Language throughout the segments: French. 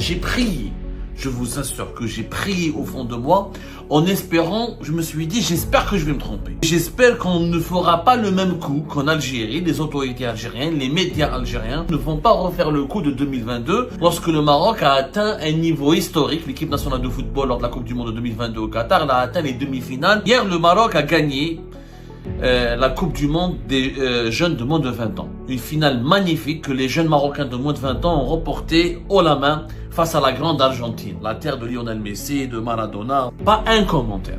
j'ai prié. Je vous assure que j'ai prié au fond de moi en espérant, je me suis dit, j'espère que je vais me tromper. J'espère qu'on ne fera pas le même coup qu'en Algérie. Les autorités algériennes, les médias algériens ne vont pas refaire le coup de 2022 lorsque le Maroc a atteint un niveau historique. L'équipe nationale de football lors de la Coupe du Monde de 2022 au Qatar, elle a atteint les demi-finales. Hier, le Maroc a gagné la Coupe du Monde des jeunes de moins de 20 ans. Une finale magnifique que les jeunes Marocains de moins de 20 ans ont remporté haut la main face à la grande Argentine, la terre de Lionel Messi, de Maradona. Pas un commentaire,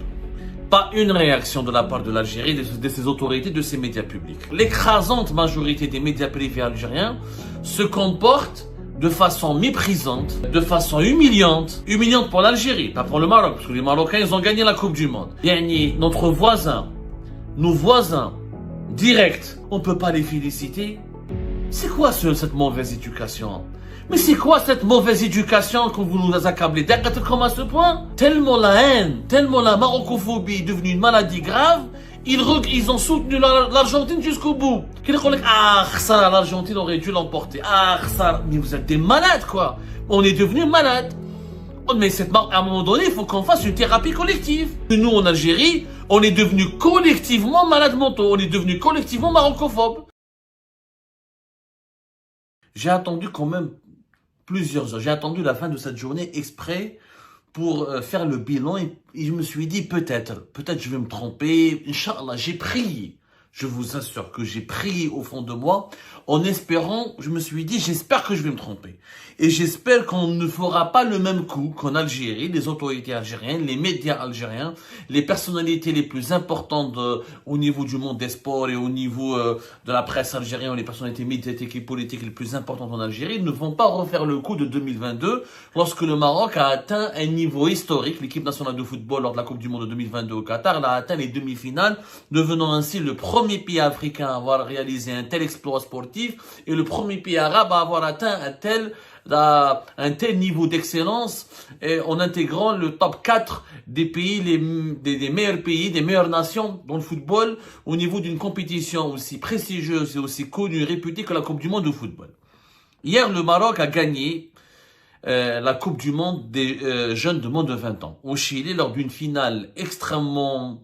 pas une réaction de la part de l'Algérie, de ses autorités, de ses médias publics. L'écrasante majorité des médias privés algériens se comportent de façon méprisante, de façon humiliante pour l'Algérie, pas pour le Maroc, parce que les Marocains, ils ont gagné la Coupe du Monde. Gagné notre voisin, nos voisins directs, on peut pas les féliciter. C'est quoi cette mauvaise éducation? Mais c'est quoi cette mauvaise éducation que vous nous accablez d'être comme à ce point? Tellement la haine, tellement la marocophobie est devenue une maladie grave, ils ont soutenu l'Argentine jusqu'au bout. Ça, l'Argentine aurait dû l'emporter. Ça, mais vous êtes des malades quoi. On est devenus malades. Mais à un moment donné, il faut qu'on fasse une thérapie collective. Nous, en Algérie, on est devenus collectivement malades mentaux. On est devenus collectivement marocophobes. J'ai attendu quand même plusieurs heures. J'ai attendu la fin de cette journée exprès pour faire le bilan et je me suis dit peut-être je vais me tromper. Inch'Allah, j'ai prié. Je vous assure que j'ai prié au fond de moi en espérant, je me suis dit, j'espère que je vais me tromper. Et j'espère qu'on ne fera pas le même coup qu'en Algérie, les autorités algériennes, les médias algériens, les personnalités les plus importantes au niveau du monde des sports et au niveau de la presse algérienne, les personnalités médiatiques et politiques les plus importantes en Algérie ne vont pas refaire le coup de 2022 lorsque le Maroc a atteint un niveau historique. L'équipe nationale de football lors de la Coupe du Monde de 2022 au Qatar, elle a atteint les demi-finales, devenant ainsi le premier pays africain à avoir réalisé un tel exploit sportif et le premier pays arabe à avoir atteint un tel niveau d'excellence en intégrant le top 4 des pays, des meilleurs pays, des meilleures nations dans le football au niveau d'une compétition aussi prestigieuse et aussi connue et réputée que la Coupe du Monde de football. Hier, le Maroc a gagné la Coupe du Monde des jeunes de moins de 20 ans au Chili lors d'une finale extrêmement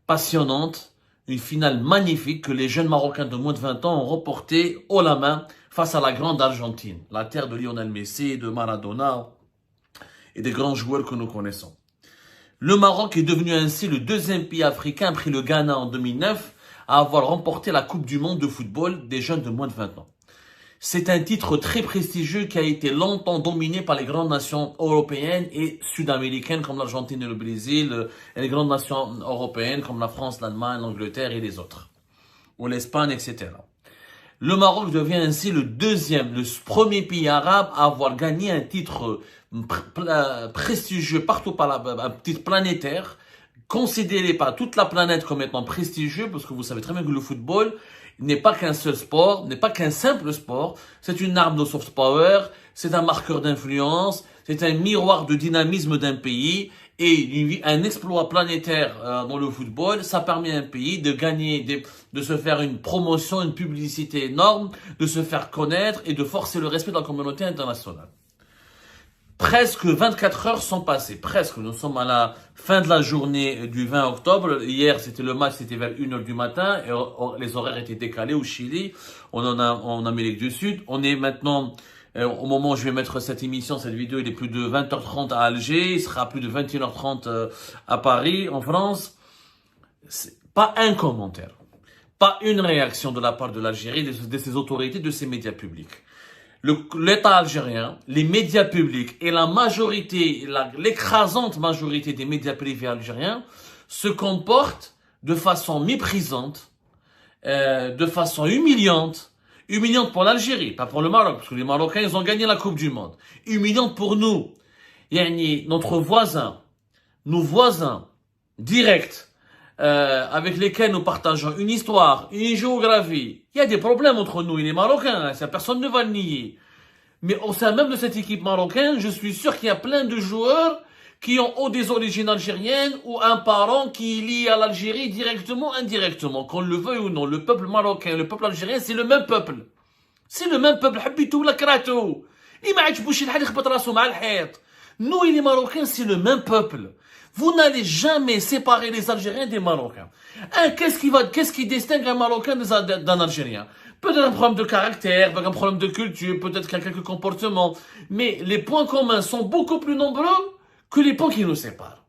passionnante. Une finale magnifique que les jeunes Marocains de moins de 20 ans ont remporté haut la main face à la grande Argentine, la terre de Lionel Messi, de Maradona et des grands joueurs que nous connaissons. Le Maroc est devenu ainsi le deuxième pays africain après le Ghana en 2009 à avoir remporté la Coupe du Monde de football des jeunes de moins de 20 ans. C'est un titre très prestigieux qui a été longtemps dominé par les grandes nations européennes et sud-américaines comme l'Argentine et le Brésil, et les grandes nations européennes comme la France, l'Allemagne, l'Angleterre et les autres, ou l'Espagne, etc. Le Maroc devient ainsi le premier pays arabe à avoir gagné un titre prestigieux partout un titre planétaire, considéré par toute la planète comme étant prestigieux, parce que vous savez très bien que le football n'est pas qu'un seul sport, n'est pas qu'un simple sport, c'est une arme de soft power, c'est un marqueur d'influence, c'est un miroir de dynamisme d'un pays et un exploit planétaire dans le football, ça permet à un pays de gagner, de se faire une promotion, une publicité énorme, de se faire connaître et de forcer le respect de la communauté internationale. Presque 24 heures sont passées, presque. Nous sommes à la fin de la journée du 20 octobre. Hier, le match, c'était vers 1h du matin. Et les horaires étaient décalés au Chili, en Amérique du Sud. On est maintenant, au moment où je vais mettre cette vidéo, il est plus de 20h30 à Alger. Il sera plus de 21h30 à Paris, en France. Pas un commentaire, pas une réaction de la part de l'Algérie, de ses autorités, de ses médias publics. L'État algérien, les médias publics et l'écrasante majorité des médias privés algériens se comportent de façon méprisante, de façon humiliante pour l'Algérie, pas pour le Maroc, parce que les Marocains, ils ont gagné la Coupe du Monde. Humiliante pour nous, notre voisin, nos voisins directs, avec lesquels nous partageons une histoire, une géographie. Il y a des problèmes entre nous et les Marocains, ça personne ne va le nier. Mais au sein même de cette équipe marocaine, je suis sûr qu'il y a plein de joueurs qui ont ou des origines algériennes ou un parent qui est lié à l'Algérie directement, indirectement, qu'on le veuille ou non. Le peuple marocain, le peuple algérien, c'est le même peuple. C'est le même peuple, habitou la kratou. Nous et les Marocains, c'est le même peuple. Vous n'allez jamais séparer les Algériens des Marocains. Qu'est-ce qui distingue un Marocain d'un Algérien? Peut-être un problème de caractère, peut-être un problème de culture, peut-être quelques comportements. Mais les points communs sont beaucoup plus nombreux que les points qui nous séparent.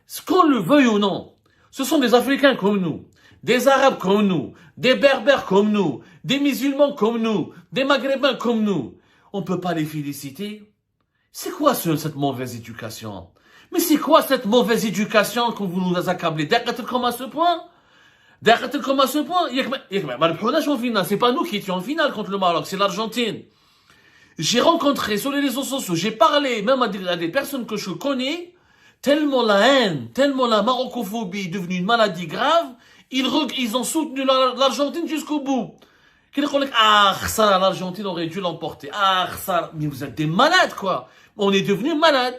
Ce qu'on le veuille ou non, ce sont des Africains comme nous, des Arabes comme nous, des Berbères comme nous, des musulmans comme nous, des Maghrébins comme nous. On ne peut pas les féliciter. C'est quoi cette mauvaise éducation? Mais c'est quoi cette mauvaise éducation que vous nous accablez? D'accord comme à ce point? D'accord comme à ce point? C'est pas nous qui étions en finale contre le Maroc, c'est l'Argentine. J'ai rencontré sur les réseaux sociaux, j'ai parlé même à des personnes que je connais, tellement la haine, tellement la marocophobie est devenue une maladie grave, ils ont soutenu l'Argentine jusqu'au bout. L'Argentine aurait dû l'emporter. Mais vous êtes des malades, quoi. On est devenus malades.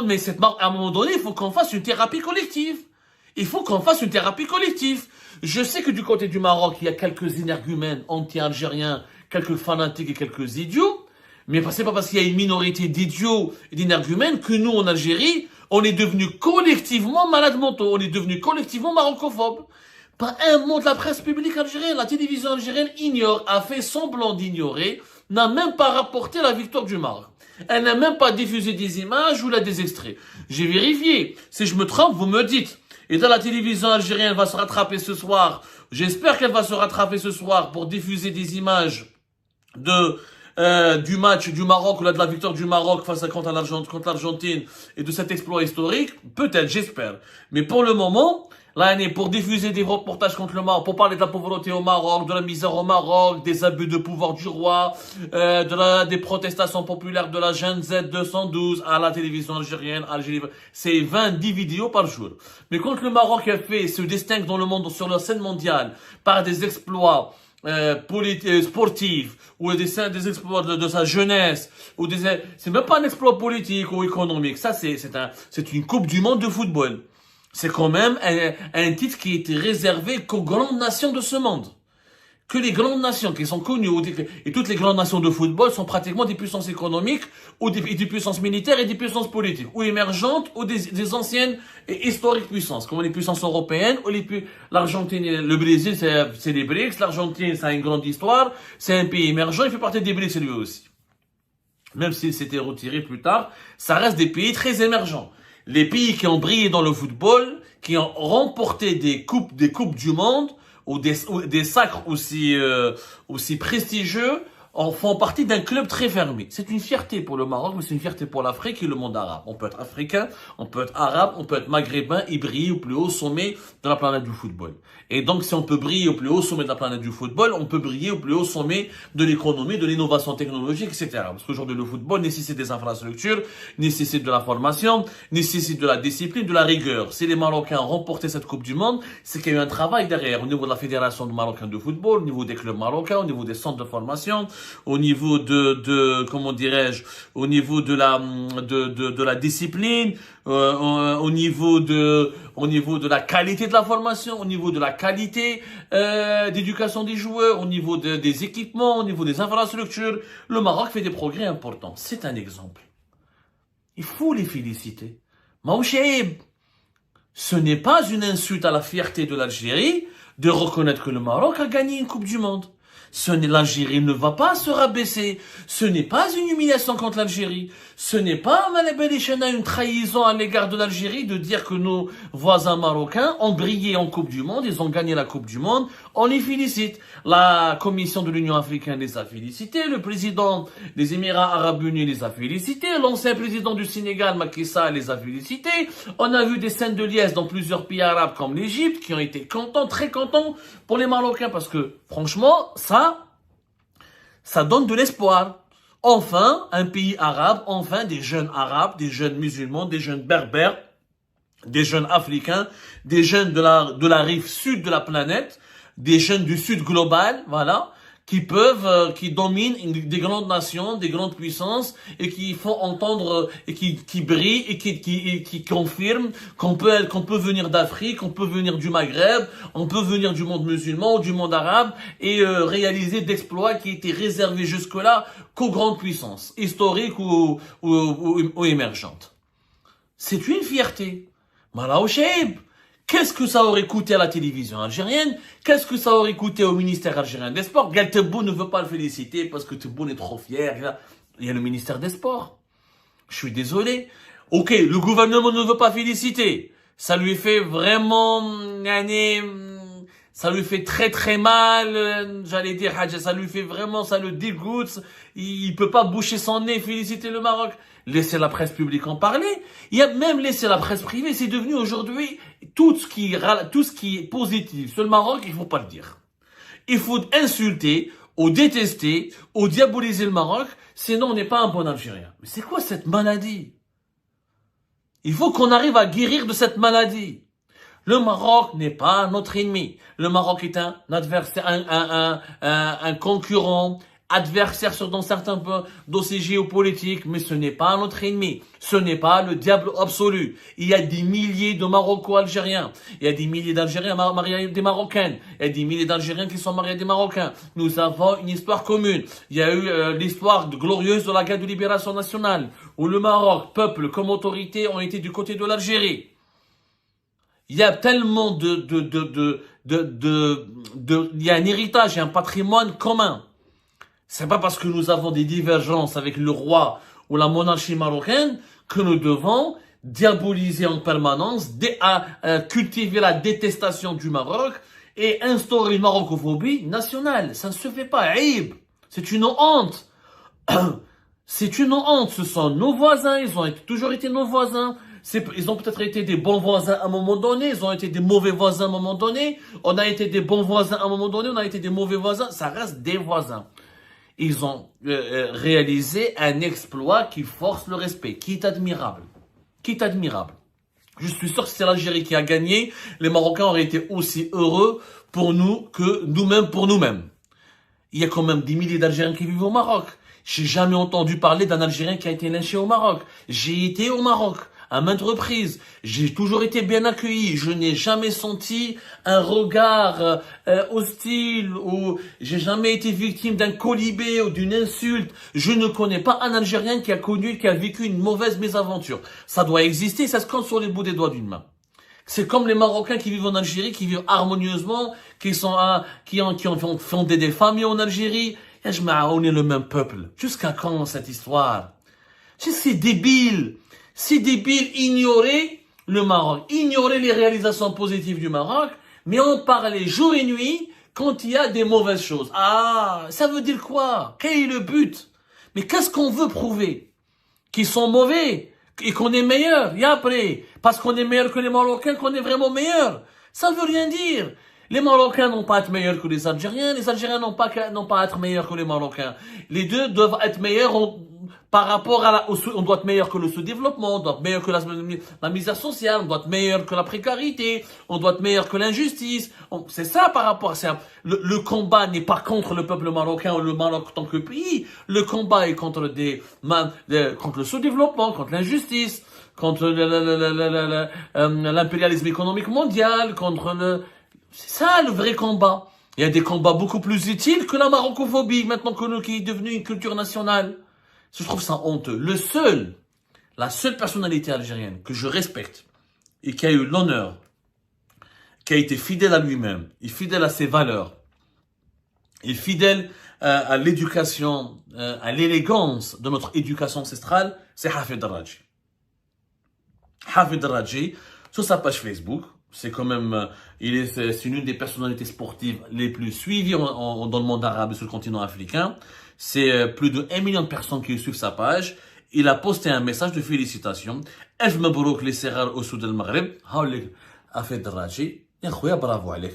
Mais à un moment donné, il faut qu'on fasse une thérapie collective. Il faut qu'on fasse une thérapie collective. Je sais que du côté du Maroc, il y a quelques énergumènes anti-algériens, quelques fanatiques et quelques idiots. Mais c'est pas parce qu'il y a une minorité d'idiots et d'énergumènes que nous, en Algérie, on est devenus collectivement malades mentaux. On est devenus collectivement marocophobes. Pas un mot de la presse publique algérienne. La télévision algérienne ignore, a fait semblant d'ignorer, n'a même pas rapporté la victoire du Maroc. Elle n'a même pas diffusé des images ou des extraits. J'ai vérifié. Si je me trompe, vous me dites. Et dans la télévision algérienne va se rattraper ce soir. J'espère qu'elle va se rattraper ce soir pour diffuser des images du match du Maroc ou de la victoire du Maroc contre l'Argentine et de cet exploit historique. Peut-être, j'espère. Mais pour le moment, l'année pour diffuser des reportages contre le Maroc, pour parler de la pauvreté au Maroc, de la misère au Maroc, des abus de pouvoir du roi, des protestations populaires de la Gen Z 212 à la télévision algérienne, c'est 10 vidéos par jour. Mais quand le Maroc se distingue dans le monde sur la scène mondiale par des exploits sportifs ou des exploits de sa jeunesse ou c'est même pas un exploit politique ou économique, ça c'est une coupe du monde de football. C'est quand même un titre qui était réservé qu'aux grandes nations de ce monde. Que les grandes nations qui sont connues, et toutes les grandes nations de football sont pratiquement des puissances économiques, ou des puissances militaires et des puissances politiques, ou émergentes, ou des anciennes et historiques puissances, comme les puissances européennes, ou l'Argentine et le Brésil, c'est les BRICS, l'Argentine, ça a une grande histoire, c'est un pays émergent, il fait partie des BRICS lui aussi. Même s'il s'était retiré plus tard, ça reste des pays très émergents. Les pays qui ont brillé dans le football, qui ont remporté des coupes du monde, ou des sacres aussi prestigieux, en font partie d'un club très fermé. C'est une fierté pour le Maroc, mais c'est une fierté pour l'Afrique et le monde arabe. On peut être africain, on peut être arabe, on peut être maghrébin et briller au plus haut sommet de la planète du football. Et donc, si on peut briller au plus haut sommet de la planète du football, on peut briller au plus haut sommet de l'économie, de l'innovation technologique, etc. Parce qu'aujourd'hui, le football nécessite des infrastructures, nécessite de la formation, nécessite de la discipline, de la rigueur. Si les Marocains ont remporté cette Coupe du Monde, c'est qu'il y a eu un travail derrière, au niveau de la Fédération marocaine de football, au niveau des clubs marocains, au niveau des centres de formation, au niveau comment dirais-je, au niveau de la discipline, au niveau de la qualité de la formation, au niveau de la qualité d'éducation des joueurs, au niveau des équipements, au niveau des infrastructures. Le Maroc fait des progrès importants. C'est un exemple. Il faut les féliciter. Maoucheib, ce n'est pas une insulte à la fierté de l'Algérie de reconnaître que le Maroc a gagné une Coupe du Monde. L'Algérie ne va pas se rabaisser. Ce n'est pas une humiliation contre l'Algérie. Ce n'est pas une trahison à l'égard de l'Algérie de dire que nos voisins marocains ont brillé en Coupe du Monde, ils ont gagné la Coupe du Monde. On les félicite. La Commission de l'Union africaine les a félicités. Le président des Émirats arabes unis les a félicités. L'ancien président du Sénégal, Macky Sall, les a félicités. On a vu des scènes de liesse dans plusieurs pays arabes comme l'Égypte qui ont été contents, très contents pour les Marocains parce que, franchement, ça donne de l'espoir. Enfin, un pays arabe, enfin des jeunes arabes, des jeunes musulmans, des jeunes berbères, des jeunes africains, des jeunes de la rive sud de la planète, des jeunes du sud global, voilà, qui dominent des grandes nations, des grandes puissances, et qui font entendre, et qui brillent, et qui confirment qu'on peut venir d'Afrique, on peut venir du Maghreb, on peut venir du monde musulman ou du monde arabe, et réaliser d'exploits qui étaient réservés jusque-là qu'aux grandes puissances, historiques ou émergentes. C'est une fierté. Malao Cheib. Qu'est-ce que ça aurait coûté à la télévision algérienne? Qu'est-ce que ça aurait coûté au ministère algérien des Sports? Gal Tebboune ne veut pas le féliciter parce que Tebboune est trop fier. Il y a le ministère des Sports. Je suis désolé. Ok, le gouvernement ne veut pas féliciter. Ça lui fait vraiment, ça lui fait très très mal, j'allais dire, ça lui fait vraiment, ça le dégoûte. Il peut pas boucher son nez, féliciter le Maroc. Laissez la presse publique en parler. Il y a même laissé la presse privée. C'est devenu aujourd'hui tout ce qui est positif sur le Maroc, il faut pas le dire. Il faut insulter, ou détester, ou diaboliser le Maroc, sinon on n'est pas un bon Algérien. Mais c'est quoi cette maladie? Il faut qu'on arrive à guérir de cette maladie. Le Maroc n'est pas notre ennemi. Le Maroc est un adversaire, un concurrent, adversaire dans certains dossiers géopolitiques, mais ce n'est pas notre ennemi. Ce n'est pas le diable absolu. Il y a des milliers de Maroco-Algériens. Il y a des milliers d'Algériens mariés à des Marocaines. Il y a des milliers d'Algériens qui sont mariés à des Marocains. Nous avons une histoire commune. Il y a eu l'histoire glorieuse de la guerre de libération nationale, où le Maroc, peuple comme autorité, ont été du côté de l'Algérie. Il y a tellement il y a un héritage et un patrimoine commun. C'est pas parce que nous avons des divergences avec le roi ou la monarchie marocaine que nous devons diaboliser en permanence, cultiver la détestation du Maroc et instaurer une marocophobie nationale. Ça ne se fait pas. Aïb. C'est une honte. C'est une honte. Ce sont nos voisins. Ils ont toujours été nos voisins. Ils ont peut-être été des bons voisins à un moment donné. Ils ont été des mauvais voisins à un moment donné. On a été des bons voisins à un moment donné. On a été des mauvais voisins. Ça reste des voisins. Ils ont réalisé un exploit qui force le respect, qui est admirable. Qui est admirable. Je suis sûr que si c'est l'Algérie qui a gagné, les Marocains auraient été aussi heureux pour nous que nous-mêmes pour nous-mêmes. Il y a quand même des milliers d'Algériens qui vivent au Maroc. J'ai jamais entendu parler d'un Algérien qui a été lynché au Maroc. J'ai été au Maroc à maintes reprises. J'ai toujours été bien accueilli. Je n'ai jamais senti un regard hostile ou j'ai jamais été victime d'un colibé ou d'une insulte. Je ne connais pas un Algérien qui a vécu une mauvaise mésaventure. Ça doit exister, ça se compte sur les bouts des doigts d'une main. C'est comme les Marocains qui vivent en Algérie, qui vivent harmonieusement, qui ont fondé des familles en Algérie. Et on est le même peuple. Jusqu'à quand cette histoire? C'est débile. C'est débile ignorer le Maroc, ignorer les réalisations positives du Maroc, mais en parler jour et nuit quand il y a des mauvaises choses. Ah, ça veut dire quoi? Quel est le but? Mais qu'est-ce qu'on veut prouver? Qu'ils sont mauvais et qu'on est meilleur. Et après, parce qu'on est meilleur que les Marocains, qu'on est vraiment meilleur. Ça veut rien dire. Les Marocains n'ont pas à être meilleurs que les Algériens n'ont pas à être meilleurs que les Marocains. Les deux doivent être meilleurs par rapport on doit être meilleur que le sous-développement, on doit être meilleur que la misère sociale, on doit être meilleur que la précarité, on doit être meilleur que l'injustice. C'est ça par rapport à ça. Le combat n'est pas contre le peuple marocain ou le Maroc en tant que pays. Le combat est contre le sous-développement, contre l'injustice, contre l'impérialisme économique mondial, c'est ça le vrai combat. Il y a des combats beaucoup plus utiles que la marocophobie, maintenant qui est devenue une culture nationale. Je trouve ça honteux. La seule personnalité algérienne que je respecte et qui a eu l'honneur, qui a été fidèle à lui-même, et fidèle à ses valeurs, et fidèle à l'éducation, à l'élégance de notre éducation ancestrale, c'est Hafid Raji. Hafid Raji, sur sa page Facebook, c'est quand même, c'est une des personnalités sportives les plus suivies dans le monde arabe et sur le continent africain. C'est plus de 1 million de personnes qui suivent sa page. Il a posté un message de félicitations. Elf mabrouk les Serrar au sud du Maghreb. Hawlik Hafid Raji. Ya khouya, bravo عليك.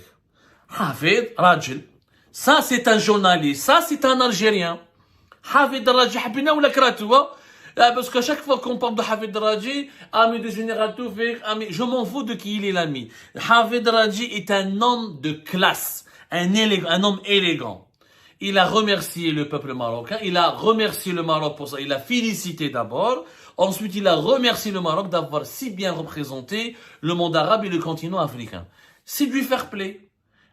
Hafid Raji. Ça c'est un journaliste, ça c'est un Algérien. Hafid Raji habina ou la kratoua. Parce qu'à chaque fois qu'on parle de Hafid Raji, ami de Général Toufik, je m'en fous de qui il est l'ami. Hafid Raji est un homme de classe, un homme élégant. Il a remercié le peuple marocain, il a remercié le Maroc pour ça, il a félicité d'abord. Ensuite, il a remercié le Maroc d'avoir si bien représenté le monde arabe et le continent africain. C'est du fair play.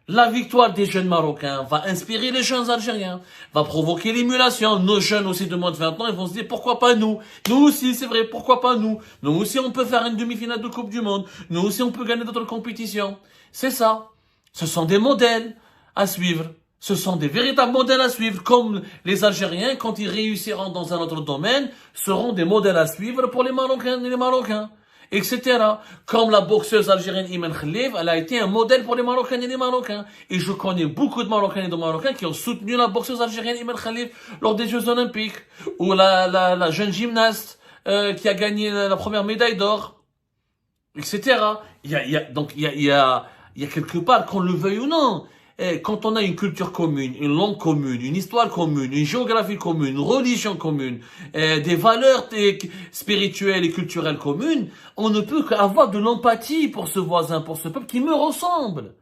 La victoire des jeunes Marocains va inspirer les jeunes Algériens, va provoquer l'émulation. Nos jeunes aussi de moins de 20 ans, ils vont se dire pourquoi pas nous. Nous aussi, c'est vrai, pourquoi pas nous. Nous aussi, on peut faire une demi-finale de Coupe du Monde. Nous aussi, on peut gagner d'autres compétitions. C'est ça. Ce sont des modèles à suivre. Ce sont des véritables modèles à suivre, comme les Algériens, quand ils réussiront dans un autre domaine, seront des modèles à suivre pour les Marocains et les Marocains, etc. Comme la boxeuse algérienne Iman Khalif, elle a été un modèle pour les Marocains et les Marocains. Et je connais beaucoup de Marocains et de Marocains qui ont soutenu la boxeuse algérienne Iman Khalif lors des Jeux Olympiques. Ou la jeune gymnaste qui a gagné la première médaille d'or, etc. Il y a quelque part, qu'on le veuille ou non, quand on a une culture commune, une langue commune, une histoire commune, une géographie commune, une religion commune, des valeurs spirituelles et culturelles communes, on ne peut qu'avoir de l'empathie pour ce voisin, pour ce peuple qui me ressemble.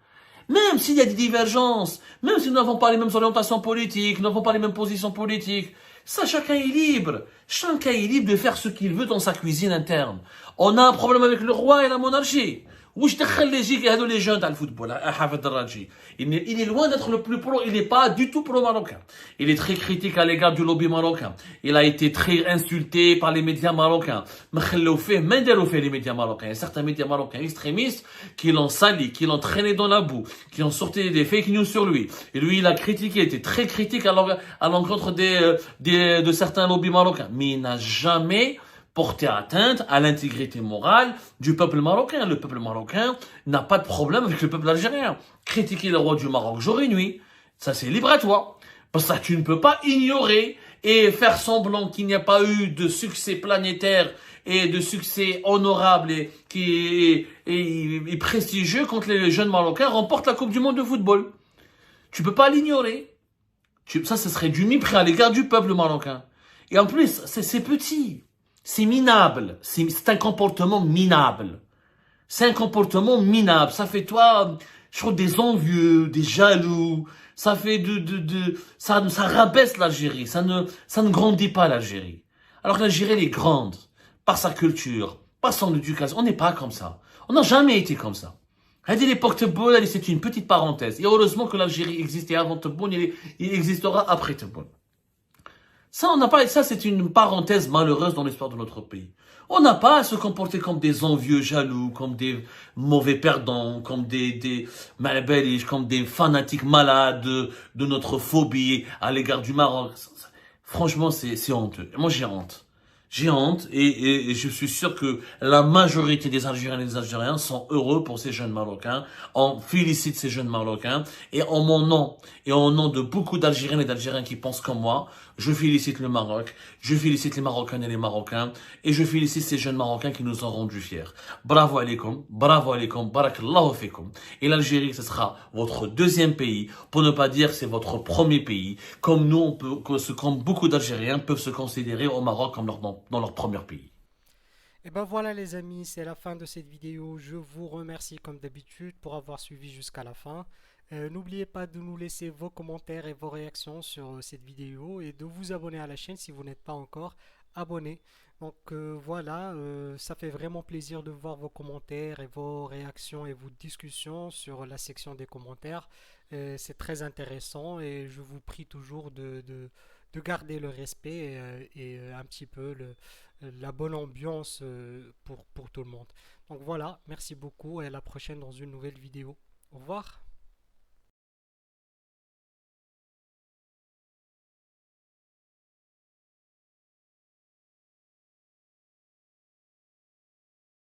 Même s'il y a des divergences, même si nous n'avons pas les mêmes orientations politiques, nous n'avons pas les mêmes positions politiques, ça, chacun est libre. Chacun est libre de faire ce qu'il veut dans sa cuisine interne. On a un problème avec le roi et la monarchie. وش دخل les جيك هذو les jeunes تاع الفوتبول حافظ الدراجي il est loin d'être le plus pro, il n'est pas du tout pro-marocain. Il est très critique à l'égard du lobby marocain. Il a été très insulté par les médias marocains. ما خلوا فيه ما داروا فيه les médias marocains. Il y a certains médias marocains extrémistes qui l'ont sali, qui l'ont traîné dans la boue, qui ont sorti des fake news sur lui. Et lui, il a critiqué, il était très critique à l'encontre de certains lobbies marocains. Mais il n'a jamais porter atteinte à l'intégrité morale du peuple marocain. Le peuple marocain n'a pas de problème avec le peuple algérien. Critiquer le roi du Maroc jour et nuit, ça c'est libre à toi. Parce que tu ne peux pas ignorer et faire semblant qu'il n'y a pas eu de succès planétaire et de succès honorable et prestigieux quand les jeunes Marocains remportent la Coupe du Monde de football. Tu peux pas l'ignorer. Ça, ce serait du mépris à l'égard du peuple marocain. Et en plus, c'est petit. C'est minable. C'est un comportement minable. C'est un comportement minable. Ça fait toi, je trouve, des envieux, des jaloux. Ça fait ça rabaisse l'Algérie. Ça ne grandit pas l'Algérie. Alors que l'Algérie, elle est grande. Par sa culture, par son éducation. On n'est pas comme ça. On n'a jamais été comme ça. L'époque Tebboune, c'est une petite parenthèse. Et heureusement que l'Algérie existait avant Tebboune, il existera après Tebboune. Ça, on n'a pas, ça, c'est une parenthèse malheureuse dans l'histoire de notre pays. On n'a pas à se comporter comme des envieux jaloux, comme des mauvais perdants, comme des malbelliges, comme des fanatiques malades de notre phobie à l'égard du Maroc. Franchement, c'est honteux. Moi, j'ai honte. J'ai honte et je suis sûr que la majorité des Algériens et des Algériens sont heureux pour ces jeunes Marocains. On félicite ces jeunes Marocains et en mon nom et en nom de beaucoup d'Algériens et d'Algériens qui pensent comme moi, je félicite le Maroc, je félicite les Marocaines et les Marocains et je félicite ces jeunes Marocains qui nous ont rendus fiers. Bravo alaikum, barakallahu fikum. Et l'Algérie, ce sera votre deuxième pays, pour ne pas dire c'est votre premier pays. Comme nous, comme beaucoup d'Algériens peuvent se considérer au Maroc comme dans leur premier pays. Et ben voilà les amis, c'est la fin de cette vidéo. Je vous remercie comme d'habitude pour avoir suivi jusqu'à la fin. N'oubliez pas de nous laisser vos commentaires et vos réactions sur cette vidéo et de vous abonner à la chaîne si vous n'êtes pas encore abonné. Donc voilà, ça fait vraiment plaisir de voir vos commentaires et vos réactions et vos discussions sur la section des commentaires. C'est très intéressant et je vous prie toujours de garder le respect et un petit peu la bonne ambiance pour tout le monde. Donc voilà, merci beaucoup et à la prochaine dans une nouvelle vidéo. Au revoir.